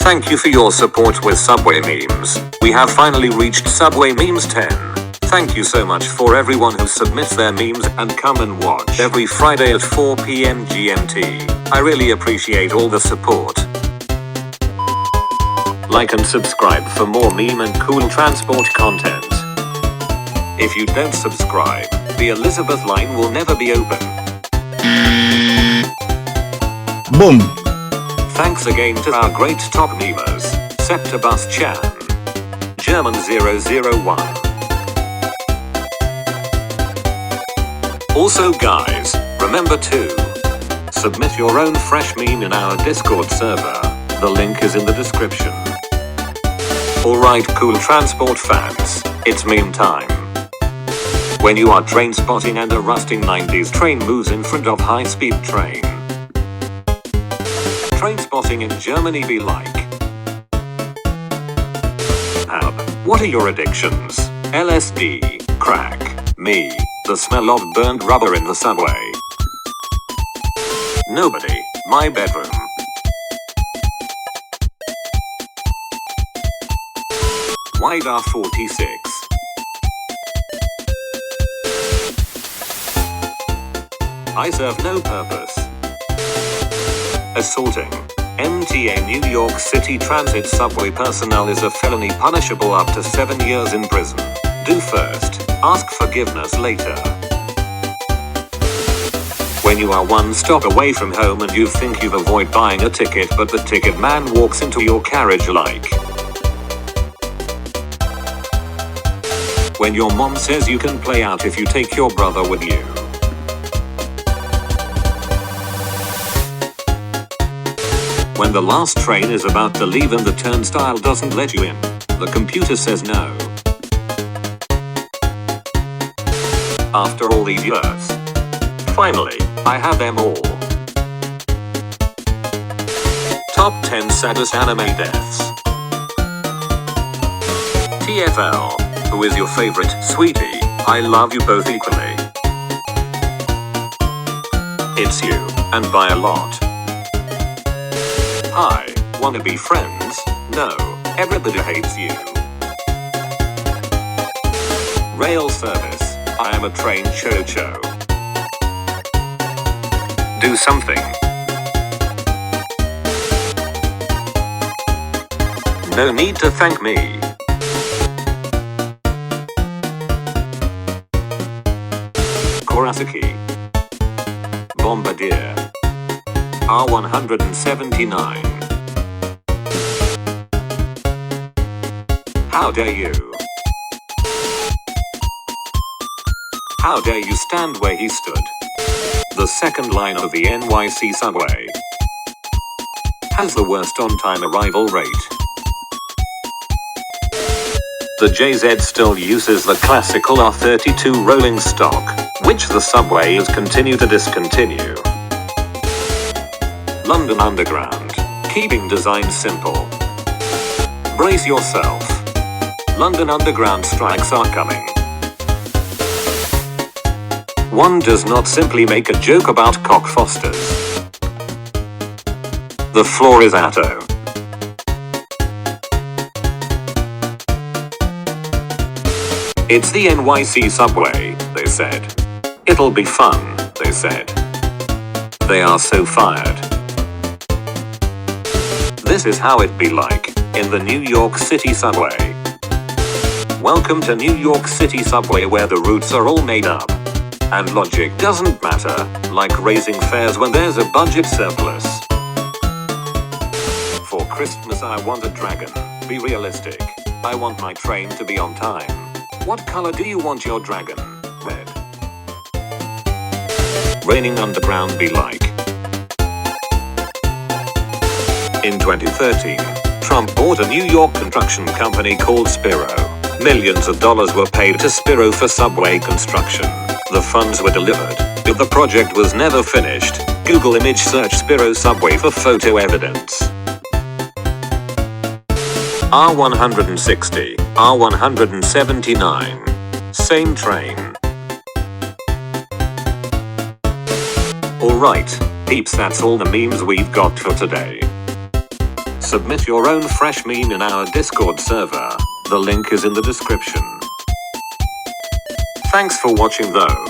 Thank you for your support with Subway memes. We have finally reached Subway memes 10. Thank you so much for everyone who submits their memes and come and watch every Friday at 4 PM GMT. I really appreciate all the support. Like and subscribe for more meme and cool transport content. If you don't subscribe, the Elizabeth line will never be open. Boom. Thanks again to our great top memers, Septibus Chan, German 001. Also guys, remember to submit your own fresh meme in our Discord server. The link is in the description. Alright cool transport fans, it's meme time. When you are train spotting and a rusting 90s train moves in front of high-speed train. Train spotting in Germany be like. What are your addictions? LSD, crack, me, the smell of burned rubber in the subway. Nobody, my bedroom. Wide 46. I serve no purpose. Assaulting MTA New York City Transit subway personnel is a felony punishable up to 7 years in prison. Do first, ask forgiveness later. When you are one stop away from home and you think you've avoided buying a ticket but the ticket man walks into your carriage like. When your mom says you can play out if you take your brother with you. When the last train is about to leave and the turnstile doesn't let you in, the computer says no. After all these years, finally, I have them all. Top 10 saddest anime deaths. TFL. Who is your favorite, sweetie? I love you both equally. It's you, and by a lot. Hi, wanna be friends? No, everybody hates you. Rail service. I am a train cho-cho. Do something. No need to thank me. Kurosaki. Bombardier. R179. How dare you? How dare you stand where he stood? The second line of the NYC subway has the worst on-time arrival rate. The JZ still uses the classical R32 rolling stock, which the subway has continued to discontinue. London Underground, keeping design simple. Brace yourself. London Underground strikes are coming. One does not simply make a joke about cockfosters. The floor is atto. It's the NYC subway, they said. It'll be fun, they said. They are so fired. This is how it be like, in the New York City subway. Welcome to New York City subway where the routes are all made up. And logic doesn't matter, like raising fares when there's a budget surplus. For Christmas I want a dragon, be realistic. I want my train to be on time. What color do you want your dragon? Red. Raining underground be like. In 2013, Trump bought a New York construction company called Spiro. Millions of dollars were paid to Spiro for subway construction. The funds were delivered, but the project was never finished. Google image search Spiro subway for photo evidence. R160, R179. Same train. Alright, peeps, that's all the memes we've got for today. Submit your own fresh meme in our Discord server. The link is in the description. Thanks for watching though.